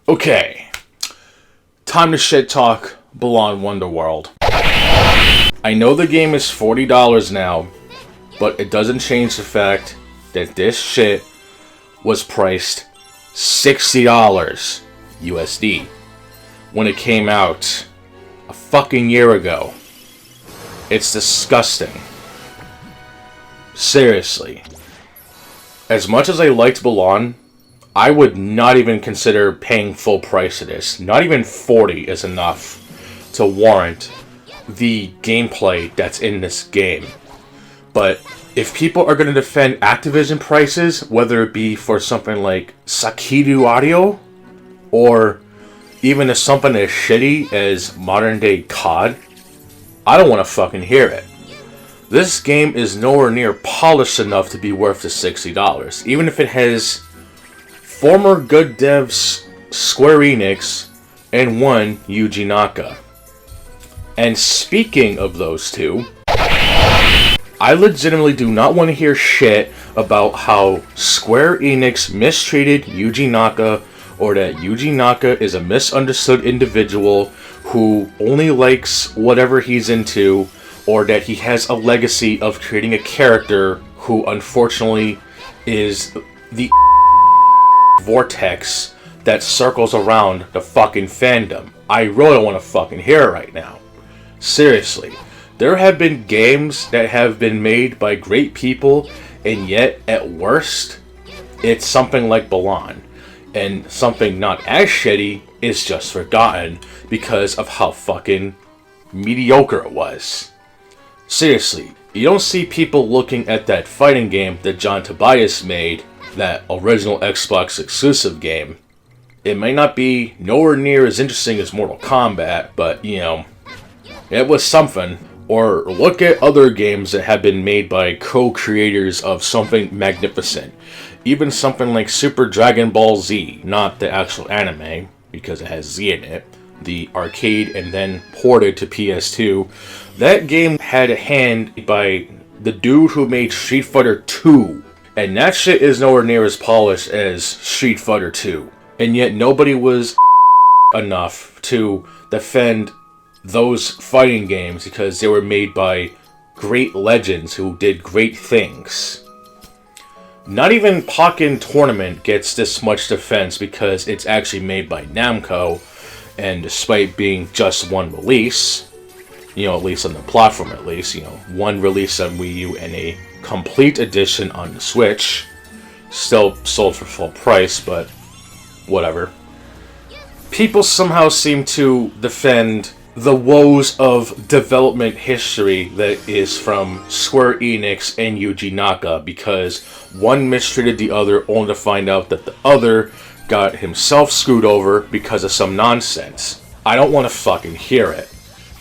Okay, time to shit talk Balan Wonderworld. I know the game is $40 now, but it doesn't change the fact that this shit was priced $60 USD when it came out a fucking year ago. It's disgusting. Seriously. As much as I liked Balan, I would not even consider paying full price for this. Not even $40 is enough to warrant the gameplay that's in this game. But if people are going to defend Activision prices, whether it be for something like Sakiru Audio, or even as something as shitty as modern day COD, I don't want to fucking hear it. This game is nowhere near polished enough to be worth the $60, even if it has former good devs Square Enix and one Yuji Naka. And speaking of those two, I legitimately do not want to hear shit about how Square Enix mistreated Yuji Naka, or that Yuji Naka is a misunderstood individual who only likes whatever he's into, or that he has a legacy of creating a character who unfortunately is the vortex that circles around the fucking fandom. I really don't want to fucking hear it right now. Seriously. There have been games that have been made by great people, and yet, at worst, it's something like Balan. And something not as shitty is just forgotten because of how fucking mediocre it was. Seriously, you don't see people looking at that fighting game that John Tobias made, that original Xbox exclusive game. It may not be nowhere near as interesting as Mortal Kombat, but, you know, it was something. Or look at other games that have been made by co-creators of something magnificent. Even something like Super Dragon Ball Z, not the actual anime, because it has Z in it, the arcade and then ported to PS2. That game had a hand by the dude who made Street Fighter 2. And that shit is nowhere near as polished as Street Fighter 2. And yet nobody was enough to defend those fighting games because they were made by great legends who did great things. Not even Pokken Tournament gets this much defense because it's actually made by Namco, and despite being just one release, you know, at least on the platform at least, you know, one release on Wii U and a complete edition on the Switch, still sold for full price, but whatever. People somehow seem to defend the woes of development history that is from Square Enix and Yuji Naka because one mistreated the other only to find out that the other got himself screwed over because of some nonsense. I don't want to fucking hear it.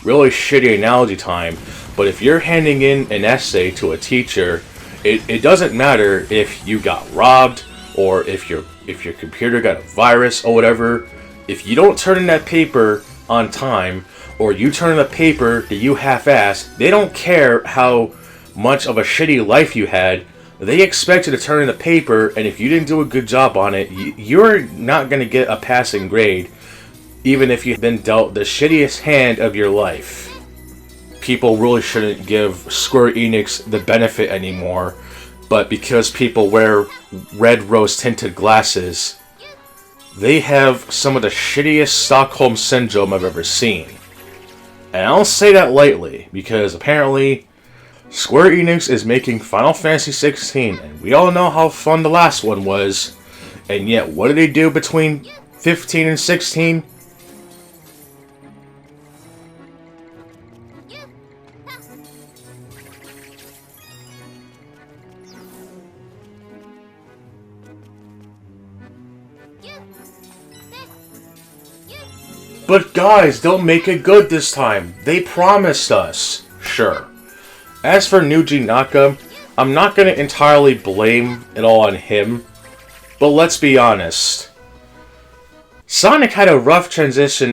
Really shitty analogy time, but if you're handing in an essay to a teacher, it doesn't matter if you got robbed or if your computer got a virus or whatever. If you don't turn in that paper on time, or you turn in a paper that you half-assed, they don't care how much of a shitty life you had. They expect you to turn in a paper, and if you didn't do a good job on it, you're not going to get a passing grade, even if you've been dealt the shittiest hand of your life. People really shouldn't give Square Enix the benefit anymore, but because people wear red rose-tinted glasses, they have some of the shittiest Stockholm Syndrome I've ever seen. And I don't say that lightly, because apparently Square Enix is making Final Fantasy 16, and we all know how fun the last one was, and yet what did they do between 15 and 16? But guys, they'll make it good this time. They promised us. Sure. As for Yuji Naka, I'm not going to entirely blame it all on him, but let's be honest. Sonic had a rough transition.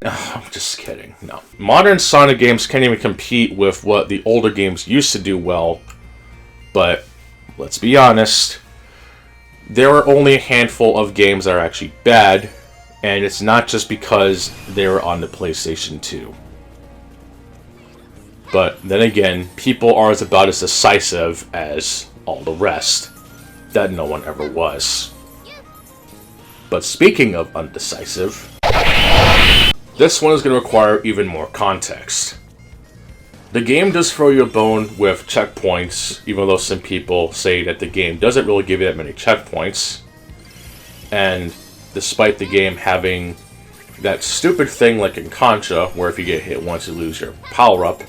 I'm just kidding. No. Modern Sonic games can't even compete with what the older games used to do well, but let's be honest. there are only a handful of games that are actually bad, and it's not just because they were on the PlayStation 2. But then again, people are about as decisive as all the rest, that no one ever was. But speaking of undecisive, this one is going to require even more context. The game does throw you a bone with checkpoints, even though some people say that the game doesn't really give you that many checkpoints. And despite the game having that stupid thing like in Contra, where if you get hit once you lose your power-up,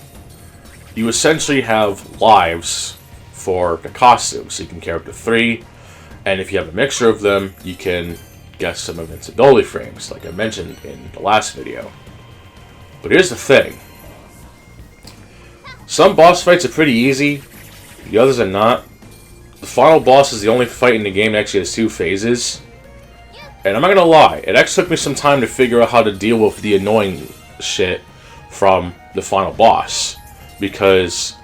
you essentially have lives for the costumes. So you can carry up to 3, and if you have a mixture of them, you can get some invincibility frames, like I mentioned in the last video. But here's the thing. Some boss fights are pretty easy, the others are not. The final boss is the only fight in the game that actually has 2 phases. And I'm not gonna lie, it actually took me some time to figure out how to deal with the annoying shit from the final boss. Because,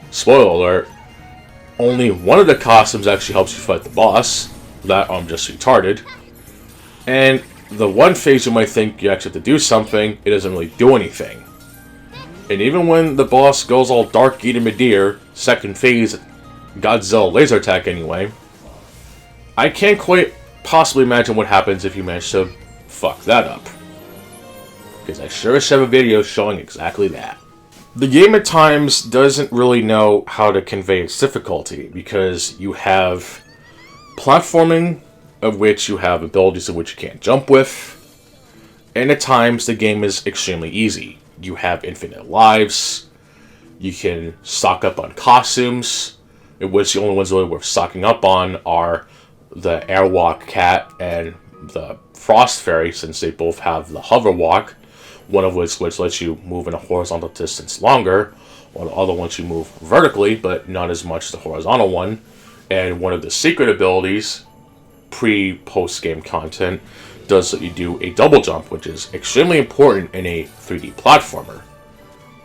spoiler alert, only one of the costumes actually helps you fight the boss. That I'm just retarded. And the one phase you might think you actually have to do something, it doesn't really do anything. And even when the boss goes all Dark Eater Midir, second phase, Godzilla laser attack anyway, I can't quite possibly imagine what happens if you manage to fuck that up. Because I sure as have a video showing exactly that. The game at times doesn't really know how to convey its difficulty, because you have platforming, of which you have abilities of which you can't jump with, and at times the game is extremely easy. You have infinite lives, you can stock up on costumes, in which the only ones really worth stocking up on are the Airwalk Cat and the Frost Fairy, since they both have the Hover Walk, one of which lets you move in a horizontal distance longer, while the other lets you move vertically, but not as much as the horizontal one. And one of the secret abilities, pre-post-game content, does let you do a double jump, which is extremely important in a 3D platformer.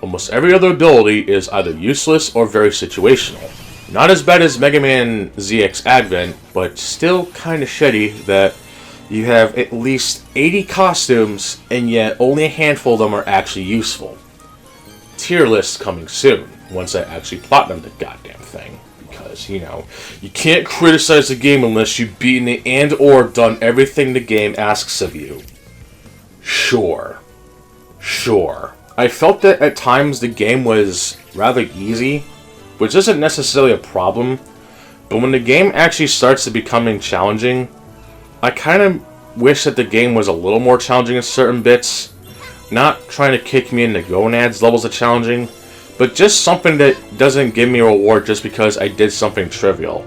Almost every other ability is either useless or very situational. Not as bad as Mega Man ZX Advent, but still kinda shitty that you have at least 80 costumes, and yet only a handful of them are actually useful. Tier list coming soon, once I actually platinum the goddamn thing. Because, you know, you can't criticize the game unless you've beaten it and or done everything the game asks of you. Sure. I felt that at times the game was rather easy, which isn't necessarily a problem, but when the game actually starts to becoming challenging, I kind of wish that the game was a little more challenging in certain bits. Not trying to kick me in the gonads levels of challenging, but just something that doesn't give me a reward just because I did something trivial.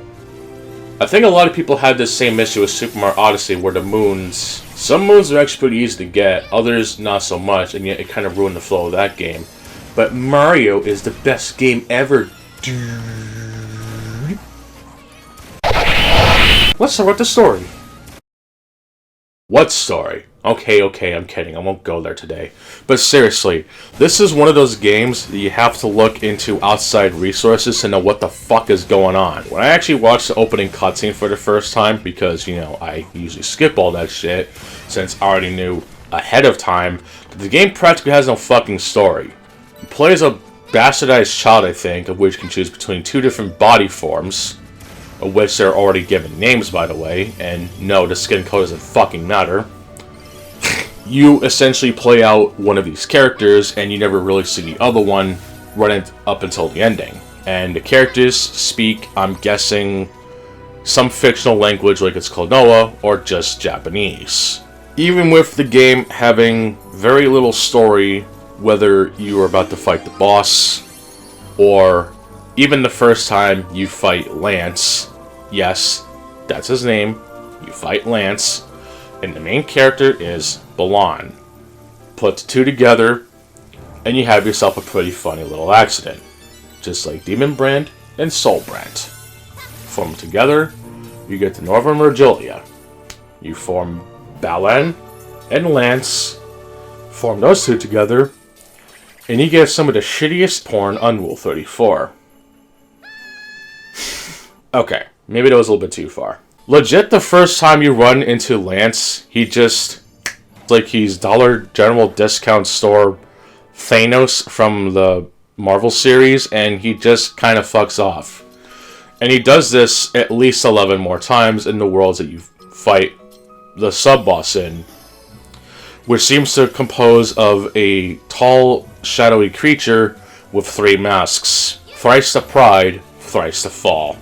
I think a lot of people had this same issue with Super Mario Odyssey, where the moons... Some moons are actually pretty easy to get, others not so much, and yet it kind of ruined the flow of that game. But Mario is the best game ever, dude. Let's start with the story. What story? Okay, I'm kidding. I won't go there today. But seriously, this is one of those games that you have to look into outside resources to know what the fuck is going on. When I actually watched the opening cutscene for the first time, because, you know, I usually skip all that shit, since I already knew ahead of time, that the game practically has no fucking story. You play as a bastardized child, I think, of which you can choose between 2 different body forms, of which they're already given names, by the way, and no, the skin color doesn't fucking matter. You essentially play out one of these characters, and you never really see the other one running up until the ending. And the characters speak, I'm guessing, some fictional language like it's Klonoa, or just Japanese. Even with the game having very little story, whether you are about to fight the boss, or even the first time you fight Lance, yes, that's his name, you fight Lance, and the main character is Balan. Put the 2 together, and you have yourself a pretty funny little accident. Just like Demon Brand and Soul Brand. Form them together, you get the Northern Regalia. You form Balan and Lance, form those 2 together, and you get some of the shittiest porn on Rule 34. Okay, maybe that was a little bit too far. Legit, the first time you run into Lance, he just... like he's Dollar General discount store Thanos from the Marvel series, and he just kind of fucks off. And he does this at least 11 more times in the worlds that you fight the sub-boss in, which seems to compose of a tall, shadowy creature with 3 masks. Thrice the pride, thrice the fall.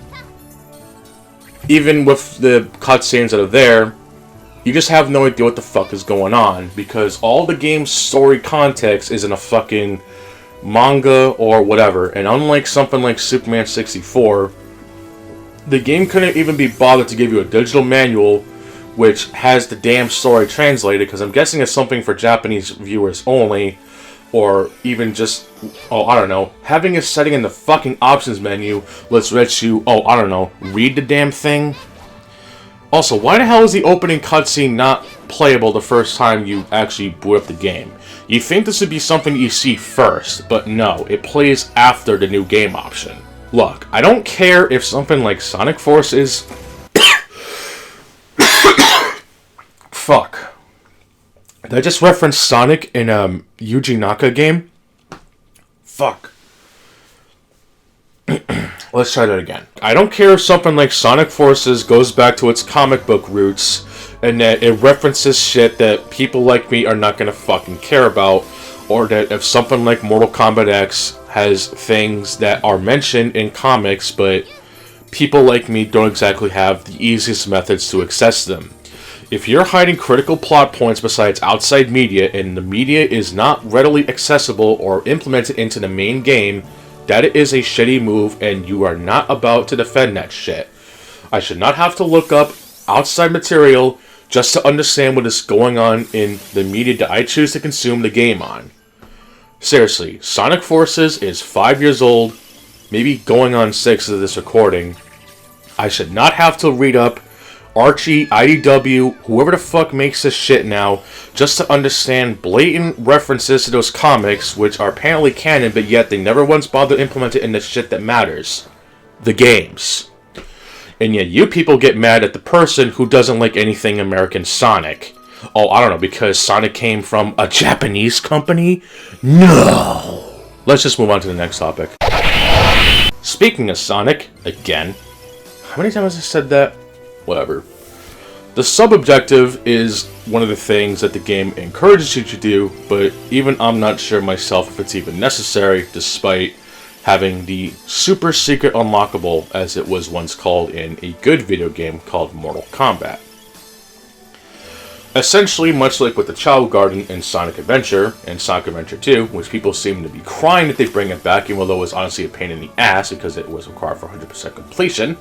Even with the cutscenes that are there, you just have no idea what the fuck is going on, because all the game's story context is in a fucking manga or whatever, and unlike something like Superman 64, the game couldn't even be bothered to give you a digital manual which has the damn story translated, because I'm guessing it's something for Japanese viewers only, or even just, oh, I don't know, having a setting in the fucking options menu lets you, oh, I don't know, read the damn thing. Also, why the hell is the opening cutscene not playable the first time you actually boot up the game? You think this would be something you see first, but no, it plays after the new game option. Look, I don't care if something like Sonic Forces... Fuck. Did I just reference Sonic in a Yuji Naka game? Fuck. Let's try that again. I don't care if something like Sonic Forces goes back to its comic book roots and that it references shit that people like me are not gonna fucking care about, or that if something like Mortal Kombat X has things that are mentioned in comics but people like me don't exactly have the easiest methods to access them. If you're hiding critical plot points besides outside media and the media is not readily accessible or implemented into the main game, that is a shitty move, and you are not about to defend that shit. I should not have to look up outside material just to understand what is going on in the media that I choose to consume the game on. Seriously, Sonic Forces is 5 years old, maybe going on 6 of this recording. I should not have to read up Archie, IDW, whoever the fuck makes this shit now, just to understand blatant references to those comics, which are apparently canon, but yet they never once bothered to implement it in the shit that matters. The games. And yet you people get mad at the person who doesn't like anything American Sonic. Oh, I don't know, because Sonic came from a Japanese company? No! Let's just move on to the next topic. Speaking of Sonic, again, how many times have I said that? Whatever. The sub-objective is one of the things that the game encourages you to do, but even I'm not sure myself if it's even necessary, despite having the super secret unlockable, as it was once called in a good video game called Mortal Kombat. Essentially, much like with the Chow Garden in Sonic Adventure and Sonic Adventure 2, which people seem to be crying that they bring it back, even though it was honestly a pain in the ass because it was required for 100% completion,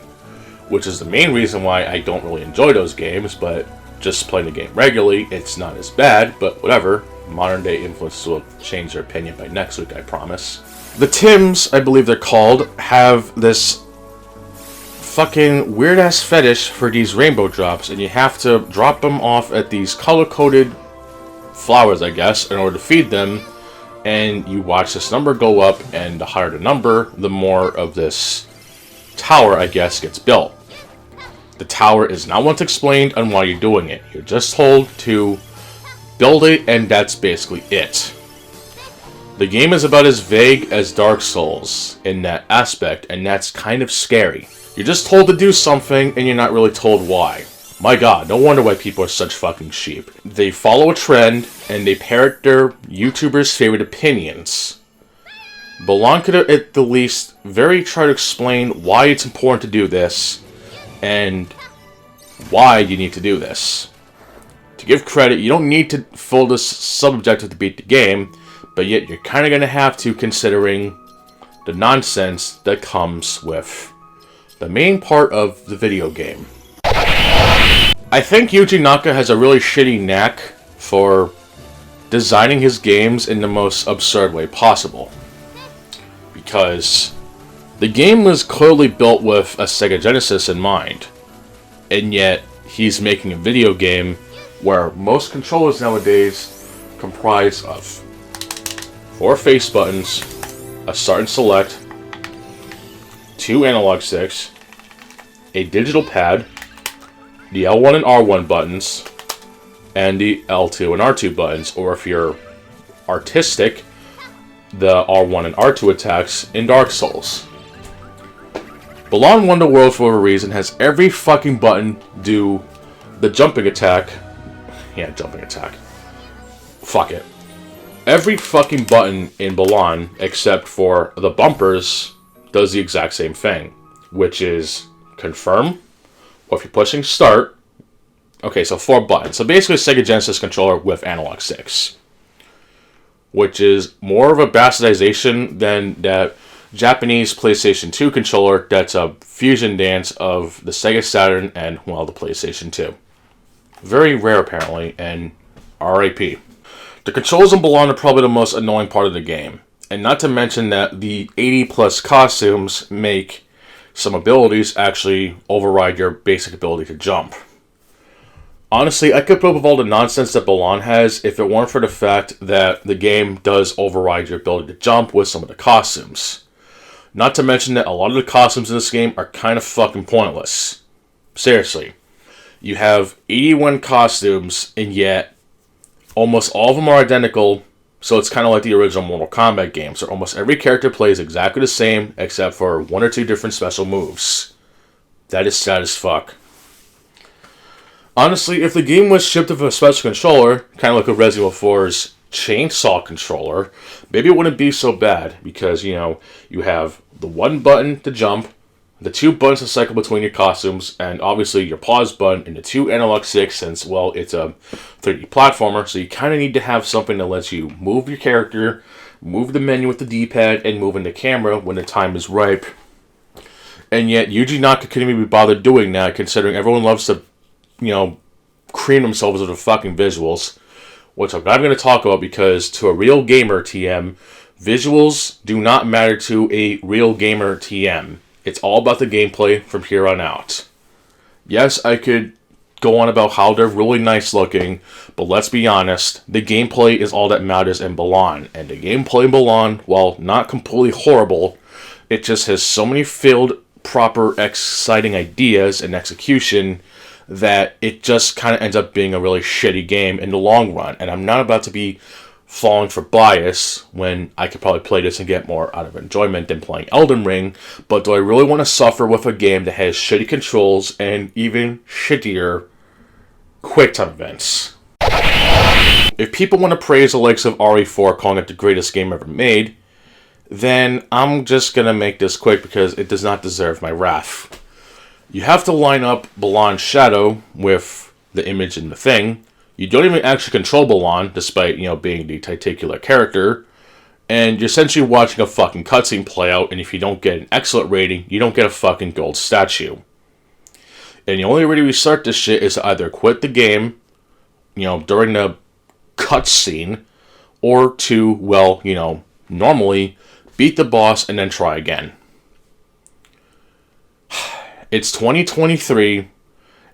which is the main reason why I don't really enjoy those games, but just playing the game regularly, it's not as bad, but whatever. Modern day influences will change their opinion by next week, I promise. The Tims, I believe they're called, have this fucking weird-ass fetish for these rainbow drops, and you have to drop them off at these color-coded flowers, I guess, in order to feed them, and you watch this number go up, and the higher the number, the more of this tower, I guess, gets built. The tower is not once explained on why you're doing it. You're just told to build it, and that's basically it. The game is about as vague as Dark Souls in that aspect, and that's kind of scary. You're just told to do something, and you're not really told why. My god, no wonder why people are such fucking sheep. They follow a trend, and they parrot their YouTubers' favorite opinions. Balan could at the least try to explain why it's important to do this, and why you need to do this. To give credit, you don't need to fill this sub-objective to beat the game, but yet you're kind of going to have to, considering the nonsense that comes with the main part of the video game. I think Yuji Naka has a really shitty knack for designing his games in the most absurd way possible. Because the game was clearly built with a Sega Genesis in mind, and yet he's making a video game where most controllers nowadays comprise of 4 face buttons, a start and select, 2 analog sticks, a digital pad, the L1 and R1 buttons, and the L2 and R2 buttons, or if you're artistic, the R1 and R2 attacks in Dark Souls. Balan Wonderworld, for a reason, has every fucking button do the jumping attack. Yeah, jumping attack. Fuck it. Every fucking button in Balan, except for the bumpers, does the exact same thing, which is confirm, or if you're pushing start. Okay, so 4 buttons. So basically a Sega Genesis controller with analog sticks, which is more of a bastardization than that Japanese PlayStation 2 controller that's a fusion dance of the Sega Saturn and, well, the PlayStation 2. Very rare, apparently, and RIP. The controls in Balan are probably the most annoying part of the game, and not to mention that the 80-plus costumes make some abilities actually override your basic ability to jump. Honestly, I could put up with all the nonsense that Balan has if it weren't for the fact that the game does override your ability to jump with some of the costumes. Not to mention that a lot of the costumes in this game are kind of fucking pointless. Seriously. You have 81 costumes, and yet almost all of them are identical, so it's kind of like the original Mortal Kombat games, where almost every character plays exactly the same, except for 1 or 2 different special moves. That is sad as fuck. Honestly, if the game was shipped with a special controller, kind of like a Resident Evil 4's chainsaw controller, maybe it wouldn't be so bad, because, you know, you have the 1 button to jump, the 2 buttons to cycle between your costumes, and obviously your pause button, and the 2 analog sticks, since, well, it's a 3D platformer, so you kind of need to have something that lets you move your character, move the menu with the D-pad, and move in the camera when the time is ripe. And yet, Yuji Naka couldn't even be bothered doing that, considering everyone loves to, you know, cream themselves with the fucking visuals, which I'm not going to talk about, because to a real gamer TM, visuals do not matter to a real gamer TM. It's all about the gameplay from here on out. Yes, I could go on about how they're really nice looking, but let's be honest, the gameplay is all that matters in Balan, and the gameplay in Balan, while not completely horrible, it just has so many failed proper exciting ideas and execution that it just kind of ends up being a really shitty game in the long run. And I'm not about to be falling for bias when I could probably play this and get more out of enjoyment than playing Elden Ring, but do I really want to suffer with a game that has shitty controls and even shittier QuickTime events? If people want to praise the likes of RE4, calling it the greatest game ever made, then I'm just going to make this quick because it does not deserve my wrath. You have to line up Balan's shadow with the image in the thing. You don't even actually control Balan, despite, you know, being the titular character. And you're essentially watching a fucking cutscene play out, and if you don't get an excellent rating, you don't get a fucking gold statue. And the only way to restart this shit is to either quit the game, you know, during the cutscene, or to, well, you know, normally beat the boss and then try again. It's 2023,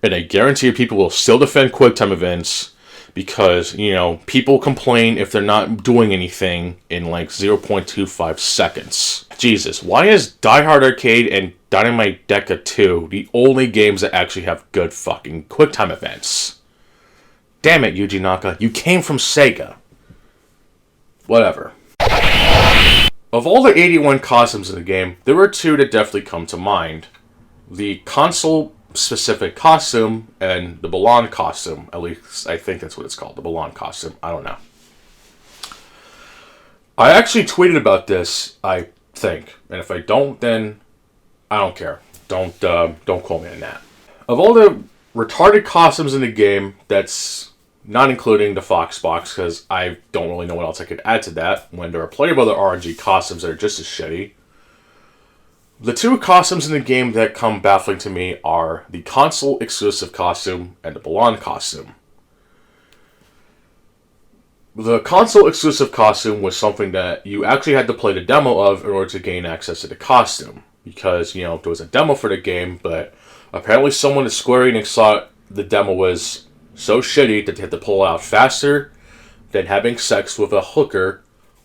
and I guarantee you people will still defend QuickTime events because, you know, people complain if they're not doing anything in like 0.25 seconds. Jesus, why is Die Hard Arcade and Dynamite Deca 2 the only games that actually have good fucking QuickTime events? Damn it, Yuji Naka, you came from Sega. Whatever. Of all the 81 costumes in the game, there were 2 that definitely come to mind. The console-specific costume and the Balan costume. At least, I think that's what it's called. The Balan costume. I don't know. I actually tweeted about this, I think. And if I don't, then I don't care. Don't quote me on that. Of all the retarded costumes in the game, that's not including the Fox box, because I don't really know what else I could add to that, when there are plenty of other RNG costumes that are just as shitty. The 2 costumes in the game that come baffling to me are the console-exclusive costume and the Balan costume. The console-exclusive costume was something that you actually had to play the demo of in order to gain access to the costume. Because, you know, there was a demo for the game, but apparently someone at Square Enix thought the demo was so shitty that they had to pull it out faster than having sex with a hooker,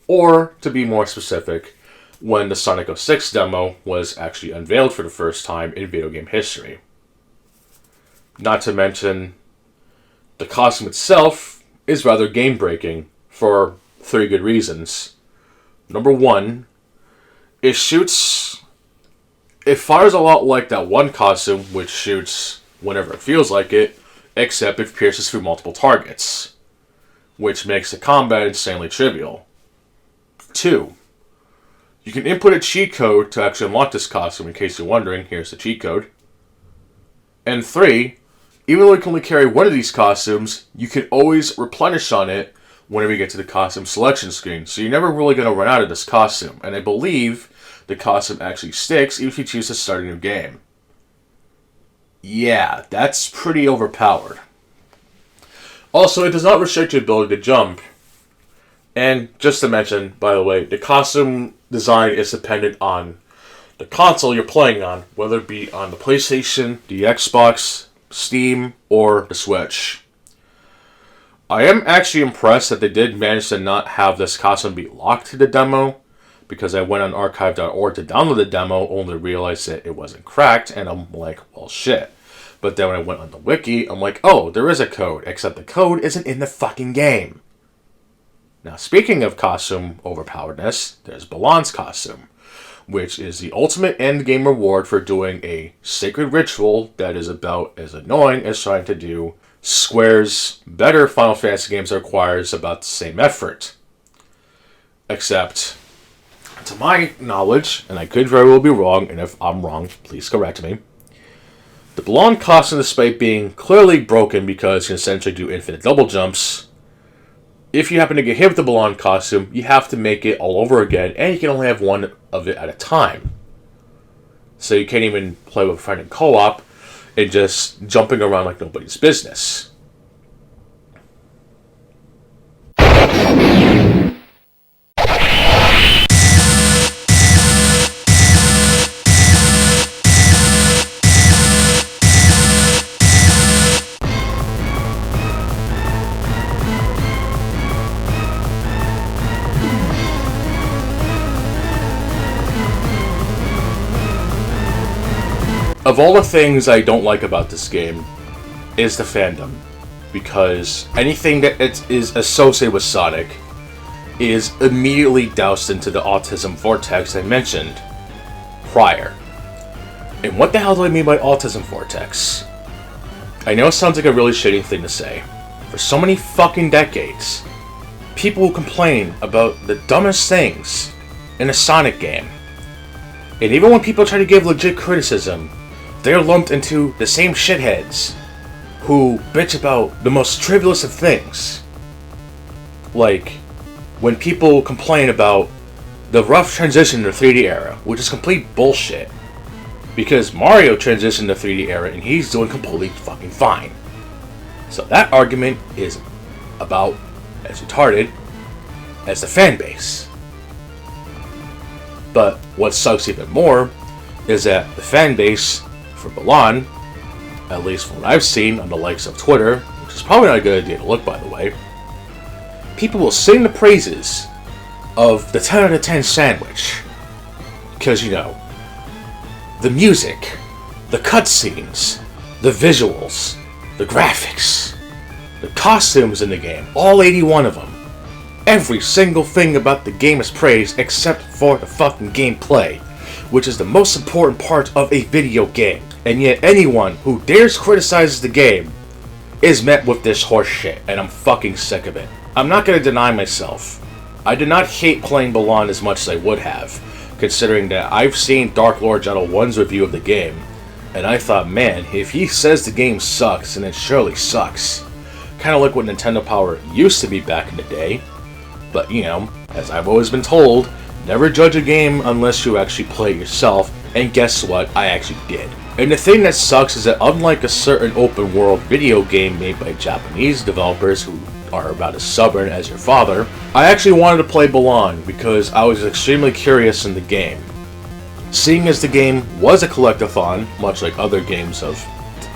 or, to be more specific, when the Sonic 06 demo was actually unveiled for the first time in video game history. Not to mention, the costume itself is rather game-breaking for 3 good reasons. Number 1, it fires a lot like that one costume, which shoots whenever it feels like it, except it pierces through multiple targets, which makes the combat insanely trivial. 2, you can input a cheat code to actually unlock this costume. In case you're wondering, here's the cheat code. And 3, even though you can only carry one of these costumes, you can always replenish on it whenever you get to the costume selection screen. So you're never really going to run out of this costume. And I believe the costume actually sticks even if you choose to start a new game. Yeah, that's pretty overpowered. Also, it does not restrict your ability to jump. And just to mention, by the way, the costume design is dependent on the console you're playing on, whether it be on the PlayStation, the Xbox, Steam, or the Switch. I am actually impressed that they did manage to not have this costume be locked to the demo, because I went on archive.org to download the demo, only to realize that it wasn't cracked, and I'm like, well, shit. But then when I went on the wiki, I'm like, oh, there is a code, except the code isn't in the fucking game. Now, speaking of costume overpoweredness, there's Balan's costume, which is the ultimate endgame reward for doing a sacred ritual that is about as annoying as trying to do Square's better Final Fantasy games that requires about the same effort. Except, to my knowledge, and I could very well be wrong, and if I'm wrong, please correct me, the Balan costume, despite being clearly broken because you can essentially do infinite double jumps, if you happen to get hit with the Balan costume, you have to make it all over again, and you can only have one of it at a time. So you can't even play with a friend in co-op and just jumping around like nobody's business. Of all the things I don't like about this game is the fandom, because anything that is associated with Sonic is immediately doused into the autism vortex I mentioned prior. And what the hell do I mean by autism vortex? I know it sounds like a really shitty thing to say. For so many fucking decades, people will complain about the dumbest things in a Sonic game. And even when people try to give legit criticism, they're lumped into the same shitheads who bitch about the most trivialist of things. Like, when people complain about the rough transition to the 3D era, which is complete bullshit. Because Mario transitioned to 3D era and he's doing completely fucking fine. So that argument is about as retarded as the fan base. But what sucks even more is that the fan base for Balan, at least from what I've seen on the likes of Twitter, which is probably not a good idea to look, by the way, people will sing the praises of the 10 out of 10 sandwich. Because, you know, the music, the cutscenes, the visuals, the graphics, the costumes in the game, all 81 of them. Every single thing about the game is praised except for the fucking gameplay, which is the most important part of a video game. And yet anyone who dares criticize the game is met with this horse shit, and I'm fucking sick of it. I'm not going to deny myself. I did not hate playing Balan as much as I would have, considering that I've seen Dark Lord Shadow 1's review of the game, and I thought, man, if he says the game sucks, then it surely sucks. Kind of like what Nintendo Power used to be back in the day. But, you know, as I've always been told, never judge a game unless you actually play it yourself, and guess what? I actually did. And the thing that sucks is that unlike a certain open world video game made by Japanese developers who are about as stubborn as your father, I actually wanted to play Balan because I was extremely curious in the game. Seeing as the game was a collectathon, much like other games of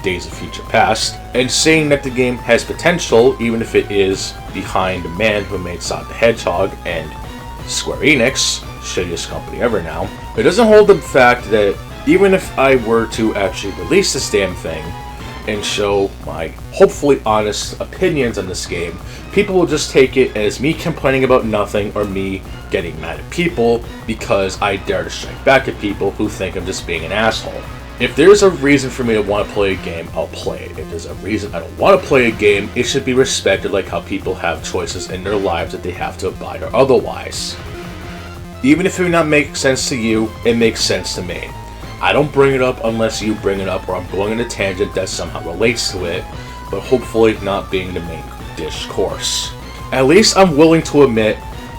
Days of Future Past, and seeing that the game has potential even if it is behind the man who made Sonic the Hedgehog and Square Enix, shittiest company ever now, it doesn't hold the fact that even if I were to actually release this damn thing, and show my hopefully honest opinions on this game, people will just take it as me complaining about nothing or me getting mad at people because I dare to strike back at people who think I'm just being an asshole. If there's a reason for me to want to play a game, I'll play it. If there's a reason I don't want to play a game, it should be respected like how people have choices in their lives that they have to abide or otherwise. Even if it may not make sense to you, it makes sense to me. I don't bring it up unless you bring it up or I'm going on a tangent that somehow relates to it, but hopefully not being the main discourse. At least I'm willing to admit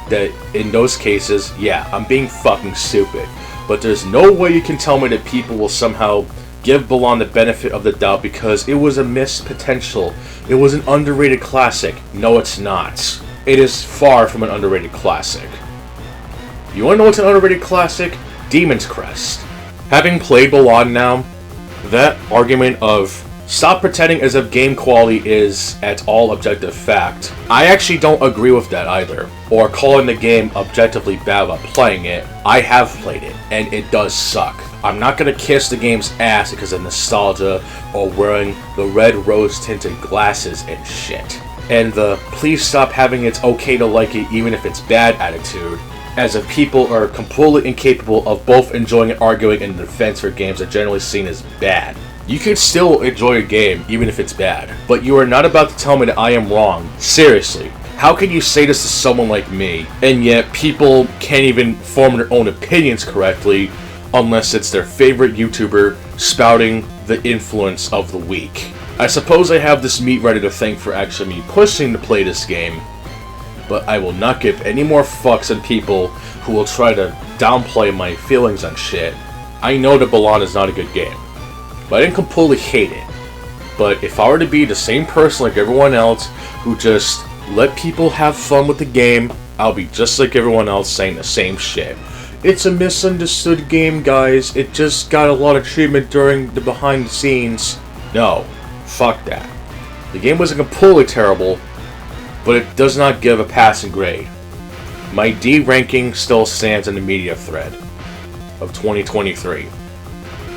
that in those cases, yeah, I'm being fucking stupid. But there's no way you can tell me that people will somehow give Balan the benefit of the doubt because it was a missed potential. It was an underrated classic. No, it's not. It is far from an underrated classic. You wanna know what's an underrated classic? Demon's Crest. Having played Balan now, that argument of stop pretending as if game quality is at all objective fact, I actually don't agree with that either. Or calling the game objectively bad while playing it. I have played it, and it does suck. I'm not gonna kiss the game's ass because of nostalgia or wearing the red rose-tinted glasses and shit. And the please stop having it's okay to like it even if it's bad attitude, as if people are completely incapable of both enjoying and arguing in defense for games that are generally seen as bad. You can still enjoy a game even if it's bad, but you are not about to tell me that I am wrong. Seriously, how can you say this to someone like me, and yet people can't even form their own opinions correctly unless it's their favorite YouTuber spouting the influence of the week? I suppose I have this meat ready to thank for actually me pushing to play this game, but I will not give any more fucks on people who will try to downplay my feelings on shit. I know that Balan is not a good game, but I didn't completely hate it. But if I were to be the same person like everyone else who just let people have fun with the game, I'll be just like everyone else saying the same shit. It's a misunderstood game, guys. It just got a lot of treatment during the behind the scenes. No, fuck that. The game wasn't completely terrible, but it does not give a passing grade. My D ranking still stands in the media thread of 2023.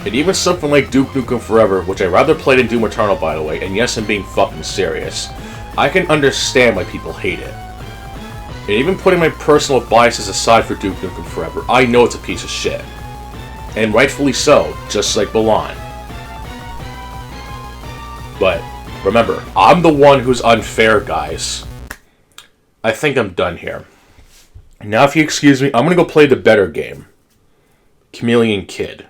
And even something like Duke Nukem Forever, which I rather played than Doom Eternal by the way, and yes, I'm being fucking serious, I can understand why people hate it. And even putting my personal biases aside for Duke Nukem Forever, I know it's a piece of shit. And rightfully so, just like Balan. But remember, I'm the one who's unfair, guys. I think I'm done here. Now if you excuse me, I'm gonna go play the better game. Chameleon Kid.